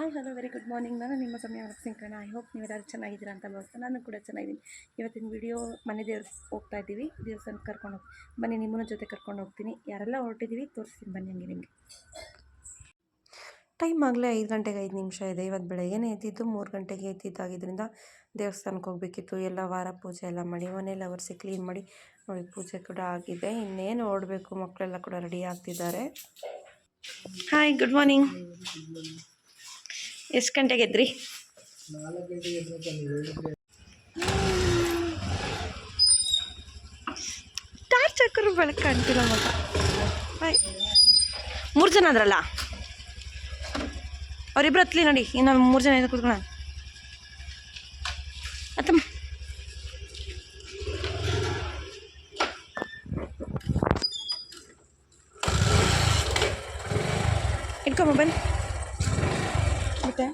Hi hello very good morning. ನಾನು ನಿಮ್ಮ ಸಮಯ ಸಿಂಕರಣ. ಐ ಹೋಪ್ ನೀವೆಲ್ಲರೂ ಚೆನ್ನಾಗಿದ್ದೀರಾ ಅಂತ ಭಾವಿಸ್ತಾ ನಾನು ಕೂಡ ಚೆನ್ನಾಗಿದ್ದೀನಿ. ಇವತ್ತಿನ ವಿಡಿಯೋ ಮನೆ ದೇವ್ರಿಗೆ ಹೋಗ್ತಾ ಇದ್ದೀವಿ, ದೇವಸ್ಥಾನಕ್ಕೆ ಕರ್ಕೊಂಡು ಹೋಗಿ ಬನ್ನಿ, ನಿಮ್ಮನ್ನ ಜೊತೆ ಕರ್ಕೊಂಡು ಹೋಗ್ತೀನಿ. ಯಾರೆಲ್ಲ ಹೊರಟಿದ್ದೀವಿ ತೋರಿಸ್ತೀನಿ ಬನ್ನಿ ಹಂಗೆ ನಿಮಗೆ. ಟೈಮ್ ಆಗಲೇ 5 ಗಂಟೆಗೆ 5 ನಿಮಿಷ ಇದೆ. ಇವತ್ತು ಬೆಳಗ್ಗೆನೇ ಎದ್ದಿದ್ದು 3 ಗಂಟೆಗೆ ಎದ್ದಿದ್ದಾಗಿದ್ದರಿಂದ ದೇವಸ್ಥಾನಕ್ಕೆ ಹೋಗಬೇಕಿತ್ತು. ಎಲ್ಲ ವಾರ ಪೂಜೆ ಎಲ್ಲ ಮಾಡಿ ಮನೇಲಿ ಒರೆಸಿ ಕ್ಲೀನ್ ಮಾಡಿ ನೋಡಿ, ಪೂಜೆ ಕೂಡ ಆಗಿದೆ. ಇನ್ನೇನು ಓಡಬೇಕು, ಮಕ್ಕಳೆಲ್ಲ ಕೂಡ ರೆಡಿ ಆಗ್ತಿದ್ದಾರೆ. Hi good morning. ಎಷ್ಟು ಗಂಟೆಗೆ ಎದ್ರಿ? 4 ಗಂಟೆಗೆ ಎದ್ದರೆ ಟಾರ್ಚ್ ಹಾಕೋರು ಬೆಳಕು ಕಾಣ್ತಿಲ್ಲ ಮಗ. ಹಾಯ್, 3 ಜನ ಅದ್ರಲ್ಲ, ಅವರಿಬ್ರು ಹತ್ಲಿ ನೋಡಿ. ಇನ್ನು 3 ಜನ ಇದು ಕೂತ್ಕೊಳ್ಳೋಣ. ಅತ್ತಮ್ಮ ಇಟ್ಕೊ ಮೊಬೈಲ್. ಮತ್ತೆ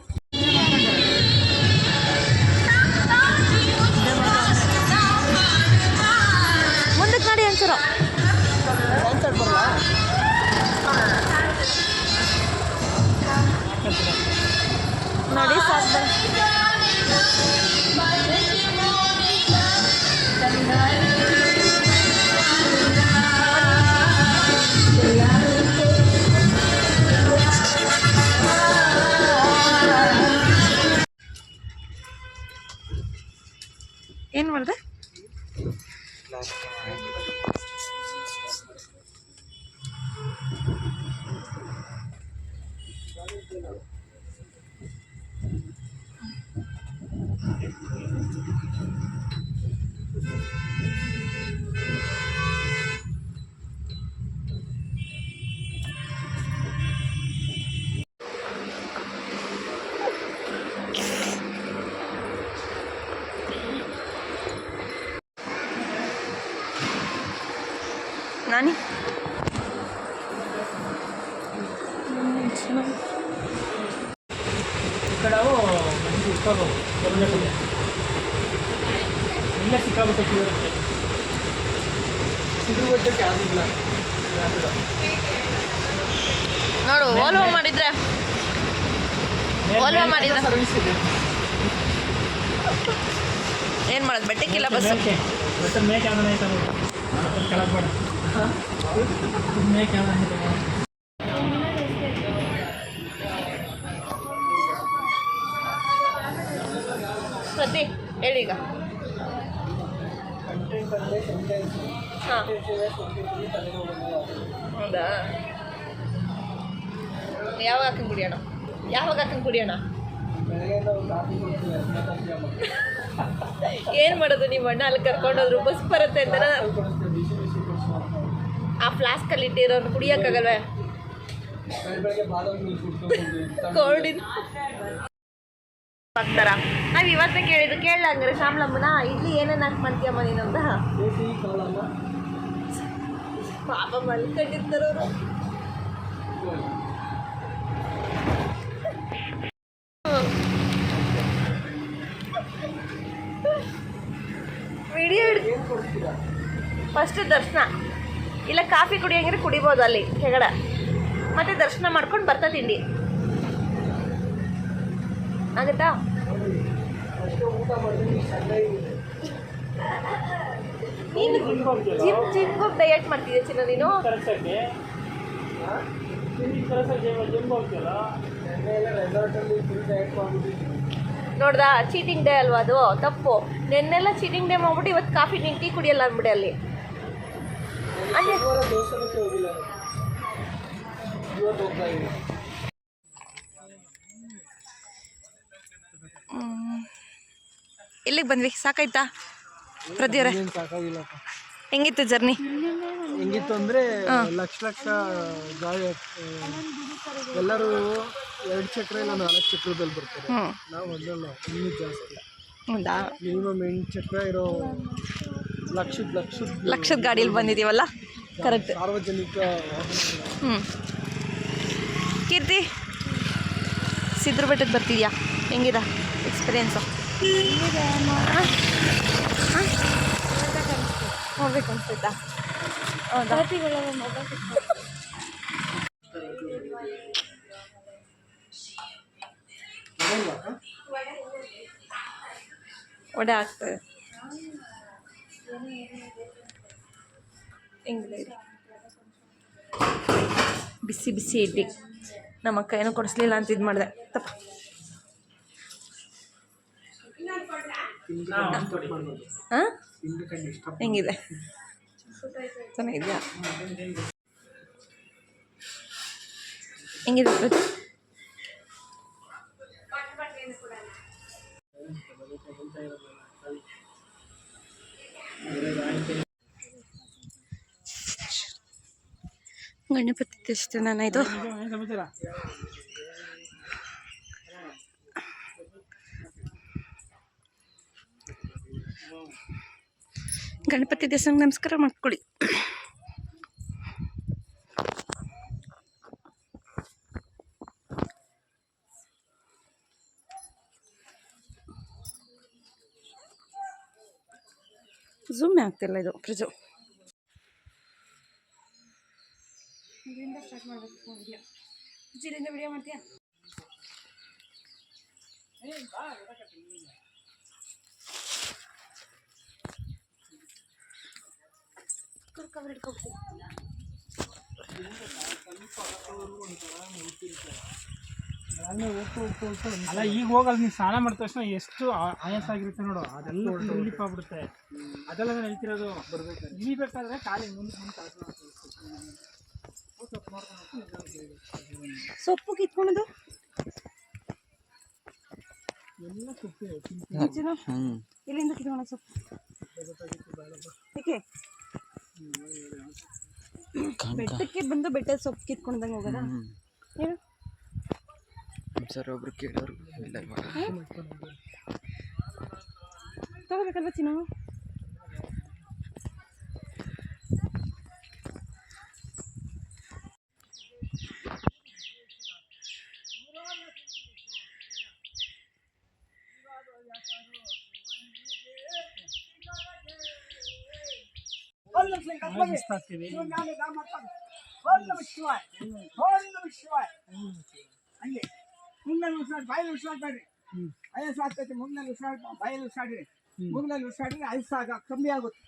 ಮುಂದಕ್ಕೆ ಮಾಡಿ ಒಂಚೂರು ನೋಡಿ ಸಾಕು. ಏನು ಮಾಡಿದೆ? ನಾನಿ ఇక్కడ ಇಲ್ಲ ಸಿಕ್ಕಾಬಿಟ್ಟು ಸಿಗುವುದಕ್ಕೆ ಆಗಿಲ್ಲ ನೋಡು. ಓಲ್ವೋ ಮಾಡಿದ್ರೆ ಸರ್ವಿಸ್ ಇದೆ. ಏನು ಮಾಡೋದು? ಬೆಟ್ಟಕ್ಕಿಲ್ಲ ಬಸ್. ಬಟ್ ಮೇಕ್ ಯಾವ್ದಾನ ಆಯ್ತಾ ಕೆಳಗೆ ಬೇಡ. ಮೇಕ್ ಯಾವ್ದಾನ ಆಯ್ತಾ ಪ್ರತಿ ಹೇಳಿ ಈಗ. ಹಾಂ, ಹೌದಾ? ಯಾವಾಗ ಹಾಕಂಗೆ ಕುಡಿಯೋಣ? ಏನು ಮಾಡೋದು? ನಿಮ್ಮ ಅಣ್ಣ ಅಲ್ಲಿ ಕರ್ಕೊಂಡೋದ್ರು, ಬಸ್ ಬರುತ್ತೆ ಅಂತ ಆ ಫ್ಲಾಸ್ಕಲ್ಲಿ ಇಟ್ಟಿರೋನು ಕುಡಿಯೋಕ್ಕಾಗಲ್ವೇ? ಕೋಲ್ಡಿನ ಹಾಕ್ತಾರ. ನಾವು ಇವತ್ತೇ ಕೇಳಿದ್ದು. ಕೇಳಲ್ಲ ಹಂಗಾರೆ ಶ್ಯಾಮ್ಲಮ್ಮನ, ಇಡ್ಲಿ ಏನೇನು ಹಾಕಿ ಮಾಡ್ತೀಯಮ್ಮ ನೀನು ಅಂತ. ಪಾಪ ಮಲ್ಕೊಂಡಿರ್ತಾರವರು. ವಿಡಿಯೋ ಫಸ್ಟ್ ದರ್ಶನ, ಇಲ್ಲ ಕಾಫಿ ಕುಡಿಯೋಂಗಿದ್ರೆ ಕುಡಿಬೋದು ಅಲ್ಲಿ ಕೆಳಗಡೆ, ಮತ್ತೆ ದರ್ಶನ ಮಾಡ್ಕೊಂಡು ಬರ್ತಾ ತಿಂಡಿ ಆಗುತ್ತಾ? ನೀನು ಜಿಮ್ಗೆ ಡಯಟ್ ಮಾಡ್ತಿದ್ದೆ ಚಿನ್ನ ನೀನು. ನೋಡ್ದಾ, ಚೀಟಿಂಗ್ ಡೇ ಅಲ್ವಾ ಅದು? ತಪ್ಪು. ನೆನ್ನೆಲ್ಲ ಚೀಟಿಂಗ್ ಡೇ ಮಾಡ್ಬಿಟ್ಟು ಇವತ್ತು ಕಾಫಿ ಟೀ ಕುಡಿಯಲ್ಲ ಅಂದ್ಬಿಡಿ ಅಲ್ಲಿ. ಇಲ್ಲಿಗೆ ಬಂದ್ವಿ, ಸಾಕಾಯ್ತಾ ಪ್ರತಿಯವ್ರೆ? ಹೆಂಗಿತ್ತು ಜರ್ನಿ? ಹೆಂಗಿತ್ತು ಅಂದರೆ ಲಕ್ಷ ಗಾಳಿ. ಎಲ್ಲರೂ 2 ಚಕ್ರ ಇಲ್ಲ 4 ಚಕ್ರದಲ್ಲಿ ಬರ್ತಾರೆ. ನಾವು ಅದಲ್ಲ, ಇನ್ನೂ ಜಾಸ್ತಿ. ಹೌದಾ? ಮಿನಿಮಮ್ 8 ಚಕ್ರ ಇರೋ ಲಕ್ಷದ ಗಾಡಿಯಲ್ಲಿ ಬಂದಿದ್ದೀವಲ್ಲ. ಕರೆಕ್ಟ್. ಸಾರ್ವಜನಿಕ ವಾಹನ. ಕೀರ್ತಿ, ಸಿದ್ರ ಬೆಟ್ಟಕ್ಕೆ ಬರ್ತಿದ್ಯಾ? ಹೆಂಗಿದೆ ಎಕ್ಸ್ಪೀರಿಯೆನ್ಸು? ಹೋಗ್ಬೇಕು ಅನ್ಸುತ್ತಾ? ಹೌದಾ? ವಡೆ ಆಗ್ತದೆ ಹಿಂಗಿದೆ ಇದು. ಬಿಸಿ ಬಿಸಿ ಇಡ್ಲಿ ನಮ್ಮ ಅಕ್ಕ ಏನೂ ಕೊಡಿಸ್ಲಿಲ್ಲ ಅಂತ ಇದು ಮಾಡಿದೆ ತಪ್ಪ. ಹಾಂ ಹೆಂಗಿದೆ ಚೆನ್ನಾಗಿದೆಯಾ ಹೆಂಗಿದೆ ಪ್ರತಿ ಗಣಪತಿ ದೇವಸ್ಥಾನ ಇದು. ಗಣಪತಿ ದೇವಸ್ಥಾನಕ್ಕೆ ನಮಸ್ಕಾರ ಮಾಡ್ಕೊಳ್ಳಿ. ಝೂಮ್ ಆಗ್ತಿಲ್ಲ ಇದು ಫ್ರಿಜು. ಇದರಿಂದ ಸ್ಟಾರ್ಟ್ ಮಾಡಬೇಕು ವಿಡಿಯೋ. ಇಲ್ಲಿಂದ ವಿಡಿಯೋ ಮಾಡ್ತೀಯಾ? ಕವರ್ ಹಿಡ್ಕೊಬಿಟ್ಟು ಅಲ್ಲ ಈಗ ಹೋಗಲ್ಲ, ನೀನು ಸ್ನಾನ ಮಾಡಿದ ತಕ್ಷಣ ಎಷ್ಟು ಆಯಾಸ ಆಗಿರುತ್ತೆ ನೋಡು, ಅದೆಲ್ಲ ರಿಲೀಫ್ ಆಗ್ಬಿಡುತ್ತೆ. ಅದೆಲ್ಲ ನಾನು ಹೇಳ್ತಿರೋದು. ಇಳಿಬೇಕಾದ್ರೆ ಕಾಲಿಗೆ ಮುಂದೆ ಸೊಪ್ಪು ಕಿತ್ಕೊಳ್ಳೋದು ಎಲ್ಲ ಸೊಪ್ಪು ಎಲ್ಲಿಂದ ಕಿತ್ಕೊಳ್ಳೋ ಸೊಪ್ಪು ಏಕೆ ಬೆಟ್ಟಕ್ಕೆ ಬಂದು ಬೆಟ್ಟದ ಸೊಪ್ಪು ಕಿತ್ಕೊಂಡಂಗೆ ಹೋಗೋದಾ? ಹೇಳು ಸರ್ ಒಬ್ರು ಕೇಳೋರು ಇಲ್ಲ ತಗೋಬೇಕಲ್ವ ಚಿನ್ನ? ಇಷ್ಟಾಗ್ತೀವಿ. ಹಂಗೆ ಮುಂದಲ್ಲಿ ಉಸಿರಾಡಿ ಬಾಯಲ್ಲಿ ಉಸಿರಾಡ್ಬೇಡ್ರಿ, ಆಯಾಸ ಆಗ್ತೈತಿ. ಮುಂದಲ್ಲಿ ಉಸಿರಾಡಿ ಬಾಯಲ್ಲಿ ಉಸಿರಾಡ್ರಿ, ಮುಂದಲ್ಲಿ ಉಸಿರಾಡ್ರಿ, ಆಯಾಸ ಕಮ್ಮಿ ಆಗುತ್ತೆ.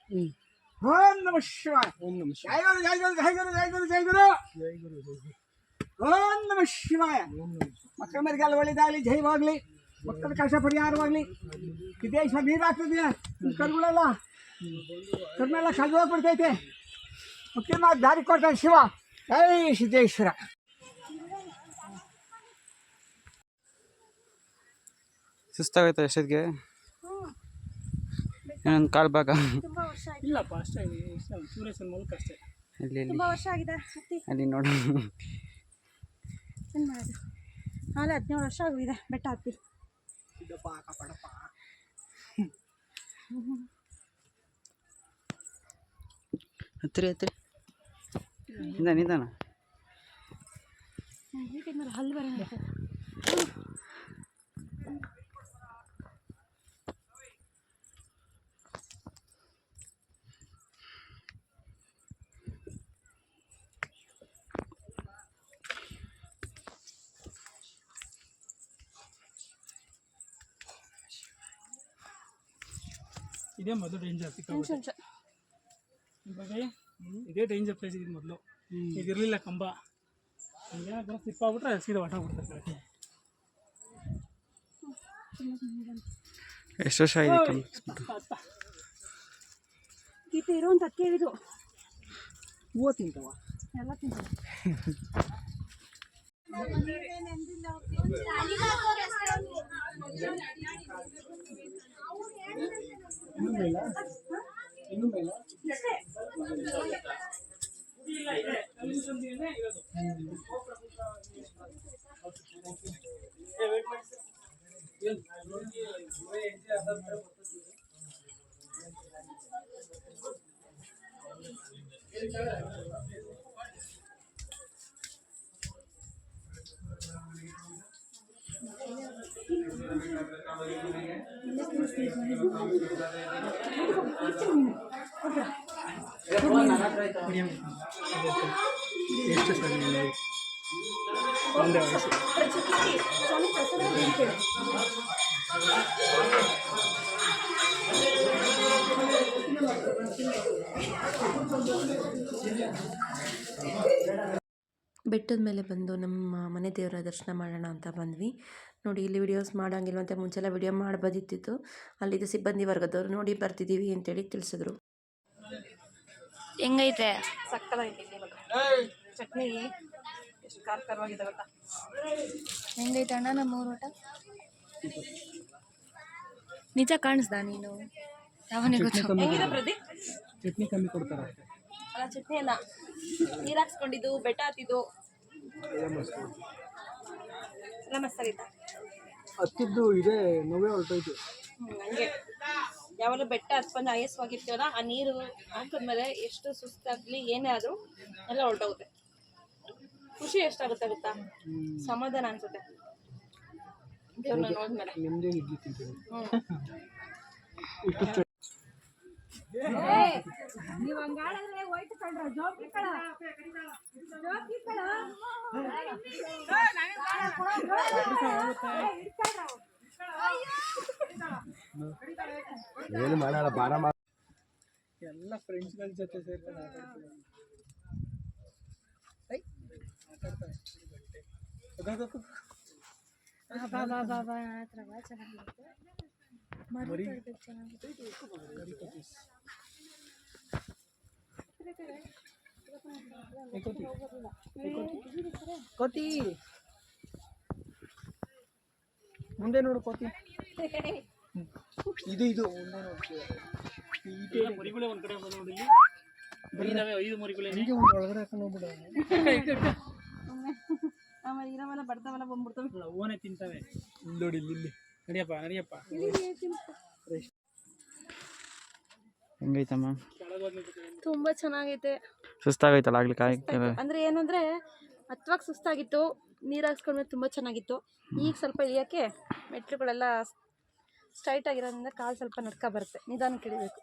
ಓಂ ನಮಃ ಶಿವಾಯ. ಓಂ ನಮಃ ಶಿವಾಯ. ಜೈ ಗುರು ಜೈ ಗುರು ಜೈ ಗುರು ಜೈ ಗುರು ಜೈ ಗುರು ಜೈ ಗುರು ಜೈ ಗುರು. ಓಂ ನಮಃ ಶಿವಾಯ. ಓಂ ನಮಃ ಶಿವಾಯ. ಮಕ್ಕಳ ಮರಿಗೆಲ್ಲ ಒಳ್ಳೇದಾಗಲಿ, ಜೈವಾಗಲಿ, ಮಕ್ಕಳ ಕಷ್ಟ ಪರಿಹಾರವಾಗಲಿ. ವಿದೇಶ ನೀರಾಗ್ತದೆ, ಕರುಗಳೆಲ್ಲ ಕರ್ಮೆಲ್ಲ ಕಳೆದು ಹೋಗ್ಬಿಡ್ತೈತೆ. ಮುಖ್ಯವಾಗಿ ದಾರಿ ಕೊಡ್ತಾನೆ ಶಿವ. ಜೈ ಸಿದ್ದೇಶ್ವರ. ಸುಸ್ತಾಗೈತೆ ಎಷ್ಟೊತ್ತಿಗೆ? ಇನ್ನೊಂದು ಕಾಲು ಭಾಗ ತುಂಬಾ ವರ್ಷ ಆಗಿದೆ. ಇಲ್ಲಪ್ಪ ಅಷ್ಟೇ, ಸೂರ್ಯಸನ ಮೂಲಕ ಅಷ್ಟೇ. ಇಲ್ಲಿ ತುಂಬಾ ವರ್ಷ ಆಗಿದೆ ಹತ್ತಿ. ಅಲ್ಲಿ ನೋಡು. ಏನು ಮಾಡೋದು? ಆಲೆ 17 ವರ್ಷ ಆಗಿದೆ ಬೆಟ್ಟ ಹತ್ತಿ. ಹತ್ತಿರ ಹತ್ತಿರ ನಿಧಾನ. ಹಲ್ಲು ಬರ ಇದೇ ಮೊದಲು ಡೇಂಜರ್ ಸಿಕ್ಕಾಗುತ್ತೆ. ಇವಾಗ ಇದೇ ಡೇಂಜರ್ ಪ್ಲೇಸ್ ಇದು ಮೊದಲು. ಇದಿರಲಿಲ್ಲ ಕಂಬ, ಹಂಗೇನಾದ್ರು ಸ್ಲಿಪ್ ಆಗ್ಬಿಟ್ರೆ ಸೀದಾ ಹೊಟ್ಟೋಗ್ಬಿಡ್ತಾರೆ. ಎಷ್ಟು ವರ್ಷ ಆಗಿದೆ? ಗೀತೆ ಇರೋಂತ ಅಕ್ಕಿ ಇದು ಹೂವು ತಿಂತವ ಎಲ್ಲ ತಿಂತಾರೆ. ಎಷ್ಟು ಸರಿ ಒಂದೇ ವಯಸ್ಸು. ಬೆಟ್ಟದ ಮೇಲೆ ಬಂದು ನಮ್ಮ ಮನೆ ದೇವರ ದರ್ಶನ ಮಾಡೋಣ ಅಂತ ಬಂದ್ವಿ. ನೋಡಿ ಇಲ್ಲಿ ವಿಡಿಯೋಸ್ ಮಾಡೋಂಗಿಲ್ವಂತೆ, ಮುಂಚೆಲ್ಲ ವಿಡಿಯೋ ಮಾಡ್ಬೋದಿತ್ತು. ಅಲ್ಲಿದ್ದು ಸಿಬ್ಬಂದಿ ವರ್ಗದವರು ನೋಡಿ ಬರ್ತಿದ್ದೀವಿ ಅಂತೇಳಿ ತಿಳಿಸಿದ್ರು. ಹೆಂಗೈತೆ? ಸಕ್ಕತ್ತಾಗೈತೆ ಚಟ್ನಿ, ಎಷ್ಟು ಖಾರವಾಗಿದೆ ಗೊತ್ತಾ? ಹೆಂಗೈತೆ ಅಣ್ಣ ನಮ್ಮ ಊಟ? ನಿಜ ಕಾಣಿಸ್ದ ನೀನು? ಯಾವನಿಗೆ ಗೊತ್ತು? ಹೆಂಗಿದೆ ಪ್ರದೀಪ್? ಚಟ್ನಿ ಕಮ್ಮಿ ಕೊಡ್ತಾರೆ. ಅಲ್ಲ ಚಟ್ನಿ ಅಲ್ಲ, ನೀರು ಹಾಕ್ಸ್ಕೊಂಡಿದ್ದು, ಬೆಟ್ಟ ಹತ್ತಿದ್ದು ಎಲ್ಲ ಮಸ್ತಾಗೈತ. ಹತ್ತಿದ್ದು ಇದೆ ನೋವೇ ಹೊರಟೋಯ್ತು. ಹಂಗೆ ಯಾವಾಗಲೂ ಬೆಟ್ಟ ಹತ್ಕೊಂಡು ಆಯಾಸವಾಗಿರ್ತೀವಲ್ಲ, ಆ ನೀರು ಹಾಕಿದ್ಮೇಲೆ ಎಷ್ಟು ಸುಸ್ತಾಗಲಿ ಏನೇ ಆದರೂ ಎಲ್ಲ ಹೊರಟೋಗುತ್ತೆ. ಖುಷಿ ಎಷ್ಟಾಗುತ್ತೆ ಗೊತ್ತಾ? ಸಮಾಧಾನ ಅನ್ಸುತ್ತೆ ದೇವ್ರನ್ನ ನೋಡಿದ್ಮೇಲೆ. ನಿಮ್ಮದೇ ಇಡ್ಲಿ ತಿಂತೀವಿ. ನೀವು ಹಂಗಾಡಿದ್ರೆ ಹೋಯ್ತು ಕಣ್ರ, ಜೋಬಿ ಕಳ ಏನು ಮಾಡಲ್ಲ, ಬಾರ ಎಲ್ಲ ಫ್ರೆಂಡ್ಸ್ಗಳ ಜೊತೆ ಸೇರ್ಕೊಂಡು ಆಟಾಡ್ತೀವಿ. ಕೋತಿ ಮುಂದೆ ನೋಡು, ಕೋತಿ ಇದು ಮುಂದೆ ನೋಡು. ಮರಿಗಳೇ ಒಂದ್ ಕಡೆ ಬಂದು ನೋಡಿ, ಬರೀದಾವೆ 5 ಮರಿಗಳೇ. ಹೀಗೆ ಒಂದು ಒಳಗಡೆ ಹಾಕೊಂಡು ಹೋಗ್ಬಿಡ. ಆಮೇಲೆ ಇರೋವೆಲ್ಲ ಬಡ್ತಾವೆಲ್ಲ ಬಂದ್ಬಿಡ್ತವೆ, ಓನೇ ತಿಂತವೆ. ನೋಡಿ ಇಲ್ಲಿ ನಡಿಯಪ್ಪ ನಡಿಯಪ್ಪ. ಹೆಂಗೈತಮ್ಮ? ತುಂಬಾ ಚೆನ್ನಾಗೈತೆ. ಸುಸ್ತಾಗೈತಲ್ಲ ಆಗ್ಲಿಕ್ಕೆ? ಅಂದ್ರೆ ಏನಂದ್ರೆ ಹತ್ತುವಾಗ ಸುಸ್ತಾಗಿತ್ತು, ನೀರು ಹಾಕ್ಸ್ಕೊಂಡ್ಮೇಲೆ ತುಂಬ ಚೆನ್ನಾಗಿತ್ತು. ಈಗ ಸ್ವಲ್ಪ ಇಳಿಯೋಕ್ಕೆ ಮೆಟ್ಲುಗಳೆಲ್ಲ ಸ್ಟ್ರೈಟ್ ಆಗಿರೋದ್ರಿಂದ ಕಾಲು ಸ್ವಲ್ಪ ನಡ್ಕ ಬರುತ್ತೆ. ನಿಧಾನಕ್ಕೆ ಇಳಿಬೇಕು,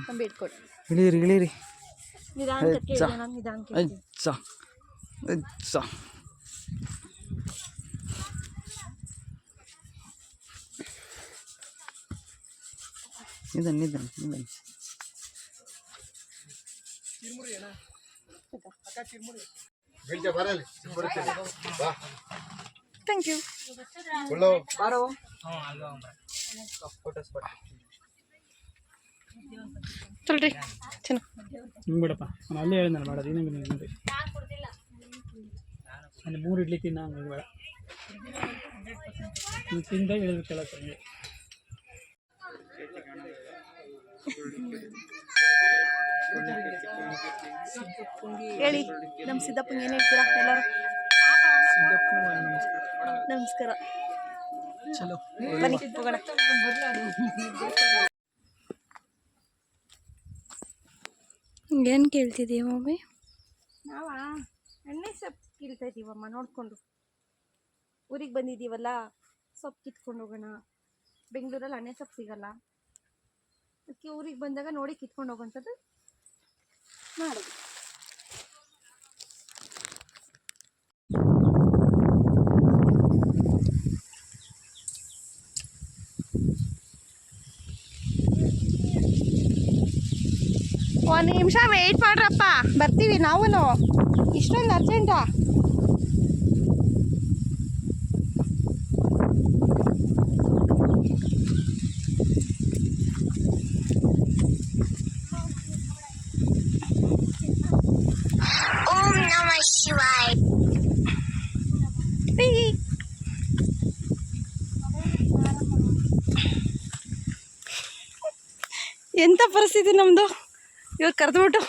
ಕಂಬಿ ಇಟ್ಕೊಡಿ. ಇಳೀರಿ ಇಳೀರಿ. ನಿಧಾನಕ್ಕೆ ಇಳಿ, ನಾನು ನಿಧಾನಕ್ಕೆ ಇಳಿತೀನಿ. ನಿಧಾನ ನಿಧಾನ ನಿಧಾನ. Thank you. ತೊಳ್ರಿ ಹಿಂಗೆ ಬಿಡಪ್ಪ, ನಾನು ಅಲ್ಲೇ ಹೇಳಿದ ನಾನು ಮಾಡೋದು ಇನ್ನಂಗೆ ನೋಡಿ. ಅಲ್ಲಿ 3 ಇಡ್ಲಿ ತಿನ್ನ ಹಂಗೆ ಬೇಡ, ನೀವು ತಿಂದಾಗ ಹೇಳಿದ್ರು ಕೇಳಕ್ಕೆ ಹಂಗೆ. ಹೇಳಿ ನಮ್ಮ ಸಿದ್ದಪ್ಪಂಗೆ ಏನು ಹೇಳ್ತೀರಾ ಎಲ್ಲರೂ? ನಮಸ್ಕಾರ. ಚಲೋ ಬನ್ನಿ ಹೋಗೋಣ. ಏನು ಕೇಳ್ತಿದ್ದೀಯ ಮಮ್ಮಿ? ನಾವ ಎಣ್ಣೆ ಸೊಪ್ಪು ಕೀಳ್ತಾ ಇದ್ದೀವಮ್ಮ, ನೋಡಿಕೊಂಡು. ಊರಿಗೆ ಬಂದಿದ್ದೀವಲ್ಲ, ಸೊಪ್ಪು ಕಿತ್ಕೊಂಡು ಹೋಗೋಣ. ಬೆಂಗಳೂರಲ್ಲಿ ಎಣ್ಣೆ ಸೊಪ್ಪು ಸಿಗಲ್ಲ, ಅದಕ್ಕೆ ಊರಿಗೆ ಬಂದಾಗ ನೋಡಿ ಕಿತ್ಕೊಂಡು ಹೋಗೋಂಥದ್ದು ಮಾಡೋದು. ಒಂದು ನಿಮಿಷ ವೆಯ್ಟ್ ಮಾಡ್ರಪ್ಪ, ಬರ್ತೀವಿ ನಾವು. ಇಷ್ಟೊಂದು ಅರ್ಜೆಂಟಾ? ಓಂ ನಮಃ ಶಿವಾಯ. ಎಂಥ ಪರಿಸ್ಥಿತಿ ನಮ್ಮದು ಇವಾಗ ಕರೆದ್ಬಿಟ್ಟು.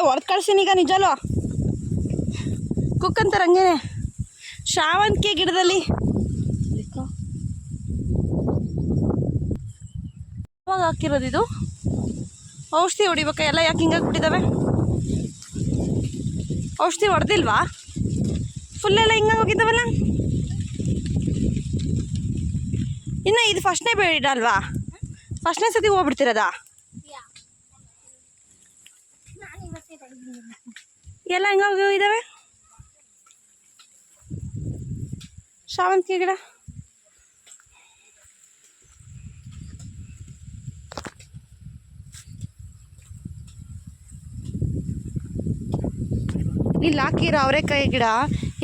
ಹೊಡೆದು ಕಳ್ಸಿನಿ ಈಗ ನಿಜಲ್ಲೋ. ಕುಕ್ ಅಂತಾರೆ ಹಂಗೇನೆ. ಶಾವಂತಿಗೆ ಗಿಡದಲ್ಲಿ ಯಾವಾಗ ಹಾಕಿರೋದು ಇದು? ಔಷಧಿ ಹೊಡಿಬೇಕಾ? ಎಲ್ಲ ಯಾಕೆ ಹಿಂಗಾಗ್ಬಿಟ್ಟಿದ್ದಾವೆ? ಔಷಧಿ ಹೊಡೆದಿಲ್ವಾ? ಫುಲ್ಲೆಲ್ಲ ಹಿಂಗಾಗಿ ಹೋಗಿದ್ದಾವಲ್ಲ. ಇನ್ನು ಇದು ಫಸ್ಟ್ನೇ ಬೇಡ ಅಲ್ವಾ? ಫಸ್ಟ್ನೇ ಸತಿ ಹೋಗ್ಬಿಡ್ತಿರೋದಾ? ಎಲ್ಲ ಹೆಂಗಾಗಿ ಇದ್ದಾವೆ ಶಾವಂತಿಗೆ ಗಿಡ. ಇಲ್ಲಿ ಹಾಕಿರೋ ಅವರೆಕಾಯಿ ಗಿಡ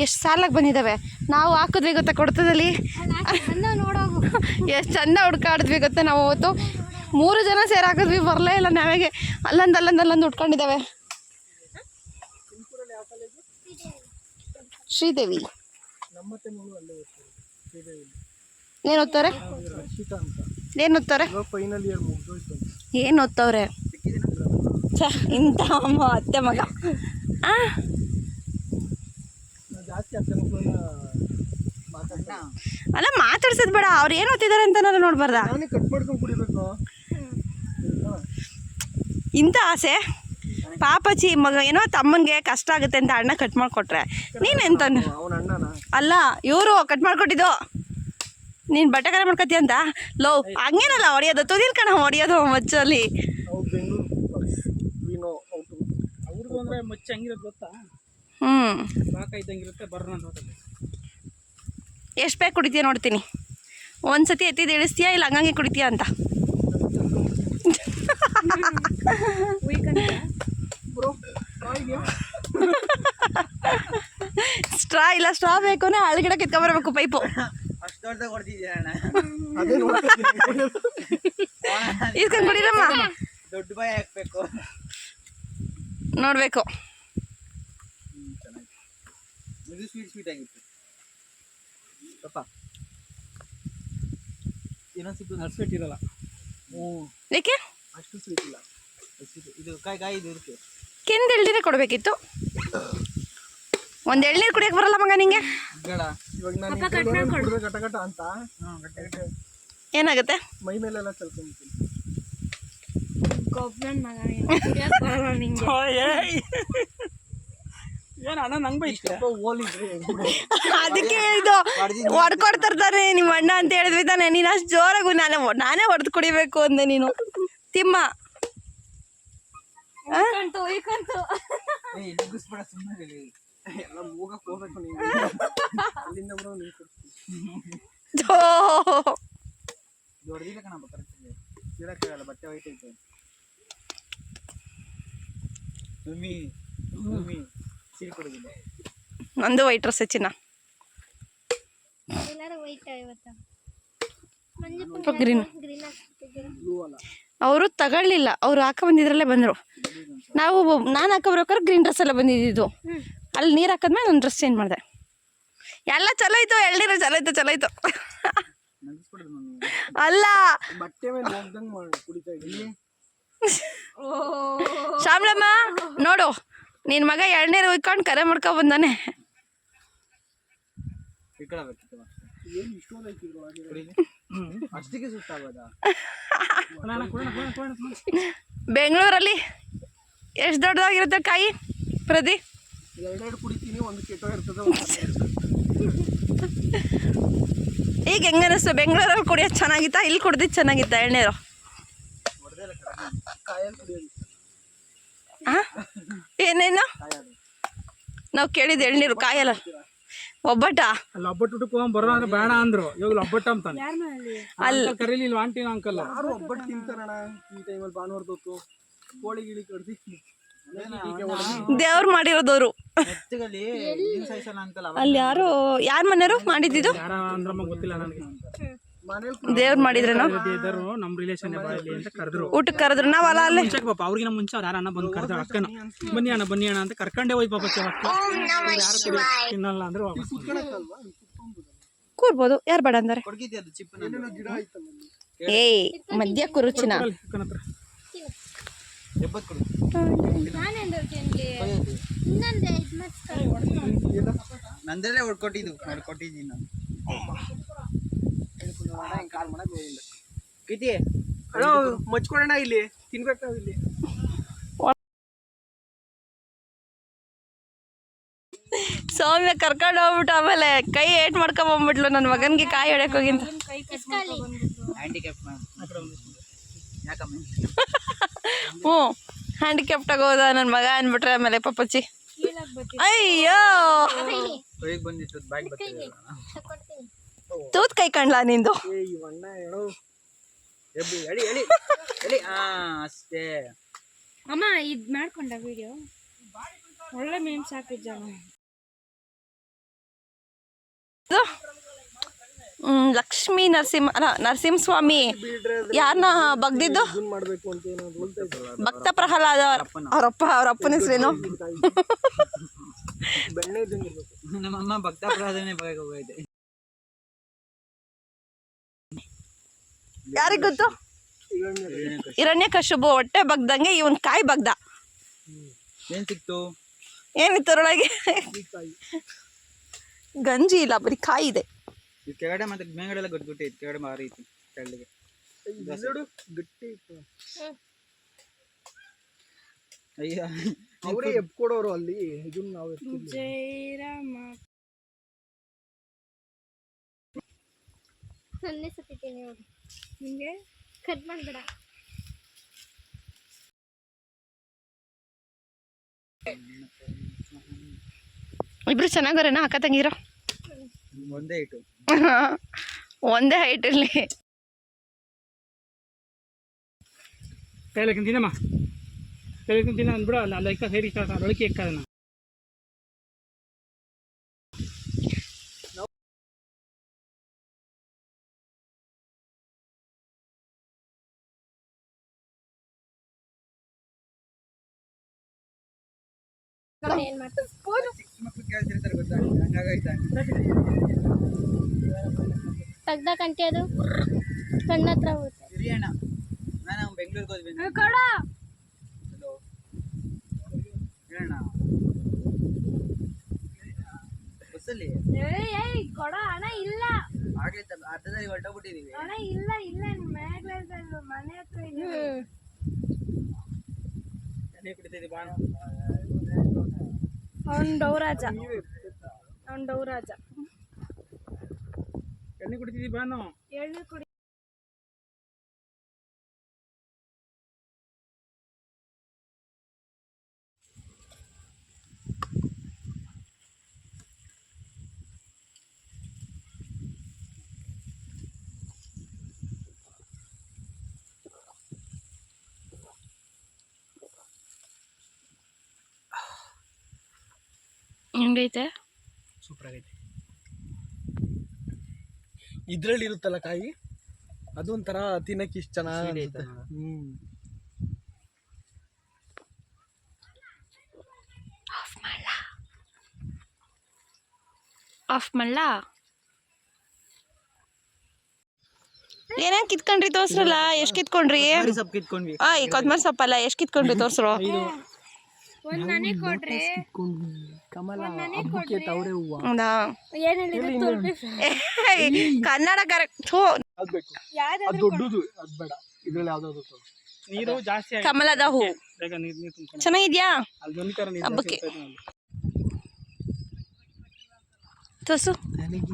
ಎಷ್ಟು ಸಾಲಾಗಿ ಬಂದಿದ್ದಾವೆ. ನಾವು ಹಾಕಿದ್ವಿ ಗೊತ್ತಾ ಕೊಡ್ತದಲ್ಲಿ, ಎಷ್ಟು ಚಂದ ಹುಡ್ಕಾಡಿದ್ವಿ ಗೊತ್ತಾ. ನಾವು ಅವತ್ತು 3 ಜನ ಸೇರಿ ಹಾಕಿದ್ವಿ, ಬರಲೇ ಇಲ್ಲ ನಾವೆಗೆ. ಅಲ್ಲೊಂದು ಉಟ್ಕೊಂಡಿದ್ದಾವೆ. ಶ್ರೀದೇವಿ ಏನು ಓದ್ತಾರೆ? ಏನು ಓದ್ತಾರೆ? ಏನು ಓದ್ತವ್ರೆ? ಇಂಥ ಅಮ್ಮ ಅತ್ತೆ ಮಗ. ಅಲ್ಲ ಮಾತಾಡ್ಸೋದು ಬೇಡ, ಅವ್ರು ಏನು ಓದ್ತಿದ್ದಾರೆ ಅಂತ ನೋಡ್ಬಾರ್ದ? ಇಂಥ ಆಸೆ ಪಾಪಚ್ಚಿ ಮಗ ಏನೋ ತಮ್ಮನಿಗೆ ಕಷ್ಟ ಆಗುತ್ತೆ ಅಂತ ಅಣ್ಣ ಕಟ್ ಮಾಡಿಕೊಟ್ರೆ ನೀನೆಂತ ಅಲ್ಲ, ಇವರು ಕಟ್ ಮಾಡಿಕೊಟ್ಟಿದ್ದು. ನೀನು ಬಟ್ಟೆ ಕರೆ ಮಾಡ್ಕೊತೀಯ ಅಂತ ಲೋ ಹಂಗೇನಲ್ಲ ಹೊಡಿಯೋದು, ತುದಿಲ್ ಕಣ ಹೊಡಿಯೋದು ಮಚ್ಚಲ್ಲಿ. ಅವ್ರದ್ದು ಅಂದರೆ ಮಚ್ಚ ಹಂಗಿರೋದು ಗೊತ್ತಾ? ಬಾಕ ಇದ್ದಂಗಿರುತ್ತೆ ಬರ್ರ ನೋಡೋದು. ಎಷ್ಟು ಬೇಕು ಕುಡಿತೀಯ ನೋಡ್ತೀನಿ. ಒಂದ್ಸತಿ ಎತ್ತಿದ್ದು ಇಳಿಸ್ತೀಯಾ ಇಲ್ಲ ಹಂಗಂಗೆ ಕುಡಿತೀಯ ಅಂತ. ಸ್ಟ್ರಾ ಇಲ್ಲ, ಸ್ಟ್ರಾ ಬೇಕು ಅಂದ್ರೆ ಅಳಗಿಡ ಕಿತ್ಕೊಂಬರ್ಬೇಕು ಪೈಪು. ಇಸ್ಕೊಂಡು ಕುಡಿರಮ್ಮ, ದೊಡ್ಡ ಬಾಯಿ ಹಾಕ್ಬೇಕು ನೋಡ್ಬೇಕು. ಇದು ಸ್ವೀಟ್ ಆಗಿತ್ತು ಪಾಪ. ಇನ್ನೊಂದು ಸಿಪ್ಪು ಸ್ವೀಟ್ ಇರಲ್ಲ. ಏಕೆ ಅಷ್ಟು ಸ್ವೀಟ್ ಇಲ್ಲ. ಇದು ಕಾಯಿ ಇದು ಇದಕ್ಕೆ ಕೆಂದು ಎಳ್ನೀರೇ ಕೊಡಬೇಕಿತ್ತು. ಒಂದು ಎಳ್ನೀರು ಕುಡಿಯೋಕೆ ಬರಲ್ಲ ಮಗ ನಿಂಗೆ? ಘಟ ಅಂತ ಏನಾಗುತ್ತೆ? ಮೈ ಮೇಲೆಲ್ಲ ಚಲ್ಕೊಂಡ್ಬಿಡ್ತೀನಿ. ಏನು ಅಣ್ಣ ನಂಗೆ ಬೈತೆ? ಅದಕ್ಕೆ ಹೇಳಿದ್ದು ಹೊಡ್ಕೊಡ್ತಿರ್ತಾನೆ ನಿಮ್ಮ ಅಣ್ಣ ಅಂತ ಹೇಳಿದ್ವಿ ತಾನೆ. ನೀನು ಅಷ್ಟು ಜೋರಾಗು ನಾನೇ ಹೊಡೆದು ಕುಡಿಬೇಕು ಅಂದೆ ನೀನು ತಿಮ್ಮ. ಎಲ್ಲ ಮೂಗಕ್ಕೆ ಹೋಗ್ಬೇಕು ನೀನು. ಅಲ್ಲಿಂದ ಬರೋ ನೀನು ದೊಡ್ಡದಿಲ್ಲ ಕಣ ಕರೆಕ್ಟ್ ಹೇಳಕ್ಕಾಗಲ್ಲ. ಬಟ್ಟೆ ವೈಟ್ ಐತೆ. ಸೀರೆ ಕೊಡೋದಿಲ್ಲ. ನಂದು ವೈಟ್ ಡ್ರೆಸ್ ಹೆಚ್ಚಿನ ಗ್ರೀನ್. ಅವರು ತಗೊಳ್ಳಿಲ್ಲ, ಅವ್ರು ಹಾಕ ಬಂದಿದ್ರಲ್ಲೇ ಬಂದರು. ನಾನು ಹಾಕೋಬ್ಬೇಕಾದ್ರೆ ಗ್ರೀನ್ ಡ್ರೆಸ್ ಎಲ್ಲ ಬಂದಿದ್ದು. ಅಲ್ಲಿ ನೀರು ಹಾಕಿದ್ಮೇಲೆ ನನ್ನ ಡ್ರೆಸ್ ಚೇಂಜ್ ಮಾಡಿದೆ. ಎಲ್ಲ ಚಲೋ ಇತ್ತು, ಎಳ್ನೀರು ಚಲೋ ಇತ್ತು. ಅಲ್ಲ ಬಟ್ಟೆ ಮೇಲೆ ಹೋಗ್ದಂಗೆ ಕುಡಿತಾ ಇದ್ದೀನಿ. ಶ್ಯಾಮ್ಲಮ್ಮ ನೋಡು, ನಿನ್ನ ಮಗ ಎಳ್ನೀರು ಉಯ್ಕೊಂಡು ಕರೆ ಮಾಡ್ಕೊ ಬಂದಾನೆ. ಅಷ್ಟಿಗೆ ಸುತ್ತಾಗೋದ? ಬೆಂಗಳೂರಲ್ಲಿ ಎಷ್ಟು ದೊಡ್ಡದಾಗಿರುತ್ತೆ ಕಾಯಿ ಪ್ರದಿ? 2 ಕುಡಿತೀನಿ, ಒಂದು ಕೆಟ್ಟೋ ಇರ್ತದೆ. ಈಗ ಹೆಂಗ ಅನಿಸ್ತು? ಬೆಂಗಳೂರಲ್ಲಿ ಕುಡಿಯೋದು ಚೆನ್ನಾಗಿತ್ತಾ, ಇಲ್ಲಿ ಕುಡ್ದಿದ್ದು ಚೆನ್ನಾಗಿತ್ತಾ ಎಳ್ನೀರು? ಏನೇನು ನಾವು ಕೇಳಿದ್ದು ಎಳ್ನೀರು ಕಾಯಲ್ಲ. ಒಬ್ಬಟ್ಟ ಅಲ್ಲಿ ಒಬ್ಬಟ್ಟು ಊಟಕ್ಕೆ ಬರೋ ಅಂದ್ರೆ ಬೇಡ ಅಂದ್ರು. ಇವಾಗ ಒಬ್ಬಟ್ಟ ಅಂತಾನೆ. ಅಲ್ಲಿ ಕರೀಲಿಲ್ಲ ಆಂಟಿನ ಅಂಕಲ್. ಯಾರು ಒಬ್ಬಟ್ಟು ತಿಂತಾರಣ ಈ ಟೈಮಲ್ಲಿ? ಭಾನುವಾರದ ಹೊತ್ತು ಕೋಳಿ ಗಿಳಿ ಕಡ್ದಿ ದೇವ್ರು ಮಾಡಿರೋದವ್ರು. ಅಲ್ಲಿ ಯಾರು ಮನೆಯವರು ಮಾಡಿದ್ದು? ಯಾರ ಅಂದ್ರಮ್ಮ ಗೊತ್ತಿಲ್ಲ ನನಗೆ. ದೇವ್ರು ಮಾಡಿದ್ರೇನೋ ನಮ್ಮ ರಿಲೇಷನ್ ಅಂತ ಕರೆದ್ರು. ಊಟಕ್ಕೆ ಕರೆದ್ರು. ನಾವಲ್ಲ ಅಲ್ಲೇ ಮುಂಚೆ ಪಾಪ ಅವ್ರಿಗಿನ ಮುಂಚೆ ಅವ್ರು ಯಾರನ್ನ ಬಂದು ಕರೆದ್ರು. ಅಕ್ಕನ ಬನ್ನಿ ಅಣ್ಣ ಅಂತ ಕರ್ಕೊಂಡೇ ಹೋಯ್ ಪಾಪ. ತಿನ್ನಲ್ಲ ಅಂದ್ರೆ ಕೂರ್ಬೋದು, ಯಾರು ಬೇಡ ಅಂದಾರೆ? ಏಯ್ ಮಧ್ಯ ಕುರುಚಿನ ನಂದಲ್ಲೇ ಹೊಡ್ಕೊಟ್ಟಿದ್ದೀನಿ ನಾನು. ಮಚ್ಕೊಡೋಣ, ಇಲ್ಲಿ ತಿನ್ಬೇಕು ನಾವು. ಇಲ್ಲಿ ಸೌಮ್ಯ ಕರ್ಕೊಂಡು ಹೋಗ್ಬಿಟ್ಟು ಆಮೇಲೆ ಕೈ ಏಟ್ ಮಾಡ್ಕೊಂಬಂದ್ಬಿಟ್ಲು. ನನ್ನ ಮಗನಿಗೆ ಕಾಯಿ ಹೊಡ್ಯಕ್ ಹೋಗಿಂತ. ಹ್ಞೂ ಹ್ಯಾಂಡಿಕ್ಯಾಪ್ಟಾಗ ಹೋದ ನನ್ನ ಮಗ ಅಂದ್ಬಿಟ್ರೆ ಆಮೇಲೆ ಪಾಪಚ್ಚಿ. ಅಯ್ಯೋ ತೂತ್ ಕೈ ಕಣ್ಲಾ ನಿಂದು? ಅಷ್ಟೇ ಅಮ್ಮ ಇದ್ ಮಾಡ್ಕೊಂಡ ವಿಡಿಯೋ ಒಳ್ಳೆ ಮೀನು ಸಾಕಿದ್ದಾನ. ಇದು ಲಕ್ಷ್ಮೀ ನರಸಿಂಹಸ್ವಾಮಿ ಯಾರನ್ನ ಬಗ್ದಿದ್ದು? ಭಕ್ತ ಪ್ರಹ್ಲಾದ ಅವ್ರ ಅಪ್ಪನ ಹೆಸರೇನು? ನಮ್ಮಮ್ಮ ಭಕ್ತ ಪ್ರಹ್ಲಾದನೇ ಬಗಕ್ಕೆ ಹೋಗೈತೆ. ಯಾರಿಗ್ ಗೊತ್ತು? ಹಿರಣ್ಯಕಶಿಪು ಹೊಟ್ಟೆ ಬಗ್ದಂಗೆ ಇವನ್ ಕಾಯಿ ಬಗ್ದ. ಏನ್ ಸಿಕ್ತು? ಏನಿತ್ತು ಅದ್ರೊಳಗೆ? ಗಂಜಿ ಇಲ್ಲ, ಬರೀ ಕಾಯಿ ಇದೆ. ಈ ಕೆಳಗಡೆ ಮತ್ತೆ ಮೇಲ್ಗಡೆ ಎಲ್ಲ ಗಟ್ಟಿ ಐತಿ, ಕೆಳಗಡೆ ಮಾರಿ ಐತಿ ಕೆಳಗೆ ಗಟ್ಟಿ. ಅಯ್ಯ ಅವರೇ ಎಬ್ಕೊಡೋರು ಅಲ್ಲಿ. ಇದನ್ನ ನಾವು ಜೈರಾಮ ಸೊನ್ನೆ ಸತ್ತಿದ್ದೀನಿ ನೋಡಿ. ನಿಮಗೆ ಕಟ್ ಮಾಡ್ಬೇಡ. ಇಬ್ರು ಚೆನ್ನಾಗವ್ರೇನಾ ಅಕ್ಕ ತಂಗಿರೋ? ಒಂದೇ ಇಟ್ಟು ಒಂದೇ ಹೈಟ್ ಇರ್ಲಿ. ಕೈಲಿ ತಿನ್ನಮ್ಮ, ಕೈಲಿ ತಿನ್ನ ಅಂದ್ಬಿಡ. ಅಲ್ಲ ಇಕ್ಕ ಸೇರಿ ಅಳಕೆ ಇಕ್ಕದನ್ನ. ಏನ್ ಮಾಡ್ತಾರೆ? ಚಿಕ್ಕ ಮಕ್ಳು ಕೇಳ್ತಿರ್ತಾರೆ ಗೊತ್ತಾ, ಹಂಗಾಗೈತಾ? ತೆಗ್ದ ಕಂಟಿ ಅದು ಕಣ್ಣ ಹತ್ರ ಹೋಗುತ್ತೆ. ಹಿರಿಯಣ್ಣ ನಾನು ಬೆಂಗಳೂರಿಗೆ ಹೋದ್ವಿ. ಹಲೋ ಹೇಳಣ್ಣ, ಬಸ್ಸಲ್ಲಿ ಕೊಡ ಹಣ ಇಲ್ಲ. ಆಗ್ಲಿ ಅರ್ಧದಲ್ಲಿ ಹೊರಟೋಗ್ಬಿಟ್ಟಿದೀವಿ. ಹಣ ಇಲ್ಲ ಇಲ್ಲ ಮನೆ ಹತ್ರ ಇದೆ. ಎಣ್ಣೆ ಕುಡಿತಿದ್ದಿ ಬಾ. ಅವ್ನ್ ಡೌರಾಜ. ಎಣ್ಣೆ ಕುಡಿತಿದ್ದಿ ಬಾನು. ಎಳ್ನೀರು ಕುಡಿ. ಹೆಂಗೈತೆ? ಸೂಪರ್ ಆಗೈತೆ. ಇದ್ರಲ್ಲಿ ಇರುತ್ತಲ್ಲ ಕಾಯಿ, ಅದೊಂಥರ ತಿನ್ನಕ್ಕೆ ಇಷ್ಟು ಚೆನ್ನಾಗಿ. ಆಫ್ ಮಾಡ್ಲಾ? ಏನೇನ್ ಕಿತ್ಕೊಂಡ್ರಿ ತೋರ್ಸ್ರಲ್ಲ? ಎಷ್ಟ್ ಕಿತ್ಕೊಂಡ್ರಿ? ಸೊಪ್ಪು ಕಿತ್ಕೊಂಡ್ವಿ. ಈ ಕೊತ್ತಂಬರಿ ಸೊಪ್ಪಲ್ಲ, ಎಷ್ಟ್ ಕಿತ್ಕೊಂಡ್ರಿ ತೋರ್ಸ್ರು? ಒಂದ್ ಮನೆ ಕೊಡ್ರಿ. ಕಮಲ ಹಬ್ಬಕ್ಕೆ ತವರೆ ಹೂವು ಹೌದಾ? ಏನ್ ಹೇಳಿದ್ರೆ ಕನ್ನಡ ಕರೆಕ್ಟ್. ಅದು ದೊಡ್ಡದು, ಅದು ಬೇಡ. ಇದ್ರಲ್ಲಿ ಯಾವ್ದಾದ್ರು ನೀರು ಜಾಸ್ತಿ ಆಗಿದೆ. ಕಮಲದ ಹೂ ಬೇಗ ನೀರು ತುಂಬ್ಕೊಂಡು ಚೆನ್ನಾಗಿದ್ಯಾ? ಅಲ್ಲಿ ಒಂದು ಕರ ನೀರು ಹಬ್ಬಕ್ಕೆ ಜಾಸ್ತಿ ಹೋಗ್ತಾ ಇದೆ. ತೋರ್ಸು. ನನಗೆ